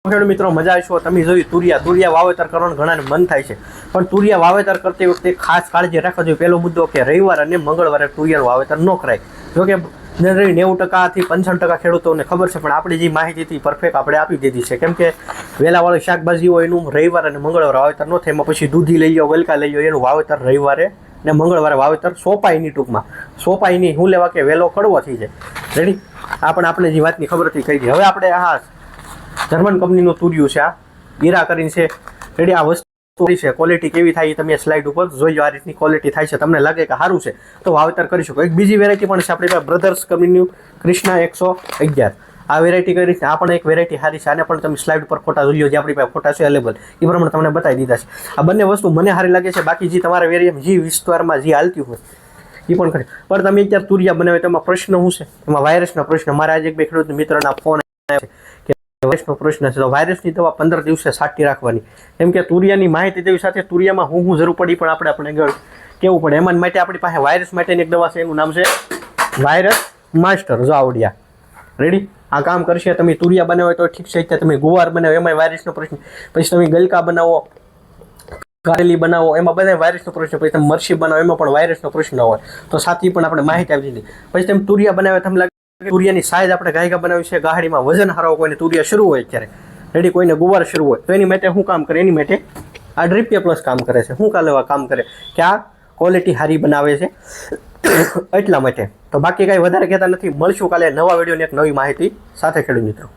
ખેડૂત મિત્રો મજા આવશો તમે જોયું તુરિયા વાવેતર કરવાનું ઘણાને મન થાય છે, પણ તુરિયા વાવેતર કરતી વખતે ખાસ કાળજી રાખવા જોઈએ. પહેલો મુદ્દો કે રવિવાર અને મંગળવારે તુરિયાનું વાવેતર ન કરાય. જોકે જનરલી 90% થી 55% ખેડૂતોને ખબર છે, પણ આપણી જે માહિતી હતી પરફેક્ટ આપણે આપી દીધી છે. કેમ કે વેલાવાળી શાકભાજી હોય એનું રવિવાર અને મંગળવારે વાવેતર ન થાય. એમાં પછી દૂધી લઈ લો, ગલકા લઈ લો, એનું વાવેતર રવિવારે ને મંગળવારે વાવેતર સોંપાઈની ટૂંકમાં સોંપાઈની શું લેવા કે વેલો કડવો થઈ જાય. રેડી, આ પણ આપણે જે વાતની ખબર હતી કહી દઈએ. હવે આપણે જર્મન કંપનીનું તુરિયું છે, આ ઈરા કરીને છે. રેડી, આ વસ્તુ છે, ક્વોલિટી કેવી થાય તમે સ્લાઇડ ઉપર જોઈ લો. આ રીતની ક્વોલિટી થાય છે, તમને લાગે કે સારું છે તો વાવેતર કરી શકો. એક બીજી વેરાયટી પણ છે આપણી પાસે, બ્રધર્સ કંપનીનું કૃષ્ણા 111. આ વેરાયટી કરી છે, આ પણ એક વેરાયટી સારી છે. આને પણ તમે સ્લાઇડ ઉપર ફોટા જોઈ લો, જે આપણી પાસે ફોટા છે અવેલેબલ, એ પ્રમાણે તમને બતાવી દીધા છે. આ બંને વસ્તુ મને સારી લાગે છે. બાકી જે તમારા વેરિયમ જે વિસ્તારમાં જે હાલતી હોય એ પણ ખરી. પણ તમે અત્યારે તુરિયા બનાવે તો એમાં પ્રશ્ન શું છે? એમાં વાયરસનો પ્રશ્ન. મારા આજે એક બે ખેડૂત મિત્રના ફોન આવ્યા છે કે વાયરસનો પ્રશ્ન છે, તો વાયરસની દવા 15 દિવસે છાંટી રાખવાની. કેમ કે તુરિયાની માહિતી દેવી સાથે તુરિયામાં હું જરૂર પડી પણ આપણે કેવું પડે. એમાં માટે આપણી પાસે વાયરસ માટેની એક દવા છે, એનું નામ છે વાયરસ માસ્ટર. જો આવડ્યા. રેડી, આ કામ કરશે. તમે તુરિયા બનાવો તો ઠીક છે, તમે ગુવાર બનાવો એમાં વાયરસનો પ્રશ્ન, પછી તમે ગલકા બનાવો, કારેલી બનાવો એમાં બધા વાયરસનો પ્રશ્ન, પછી તમે મરચી બનાવો એમાં પણ વાયરસનો પ્રશ્ન હોય. તો સાથી પણ આપણે માહિતી આપી દીધી. પછી તમે તુરિયા બનાવે, તમને લાગે તુરિયાની સાઈઝ આપણે ગાયગા બનાવી છે, ગાડીમાં વજન હારો, કોઈને તુરિયા શરૂ હોય અત્યારે, રેડી, કોઈને ગુવાર શરૂ હોય, તો એની માટે શું કામ કરે? એની માટે આ ડ્રીપિયા પ્લસ કામ કરે છે. શું કાલે કામ કરે કે આ ક્વોલિટી સારી બનાવે છે એટલા માટે. તો બાકી કાંઈ વધારે કહેતા નથી. મળશું કાલે નવા વિડીયોની એક નવી માહિતી સાથે ખેડૂત મિત્રો.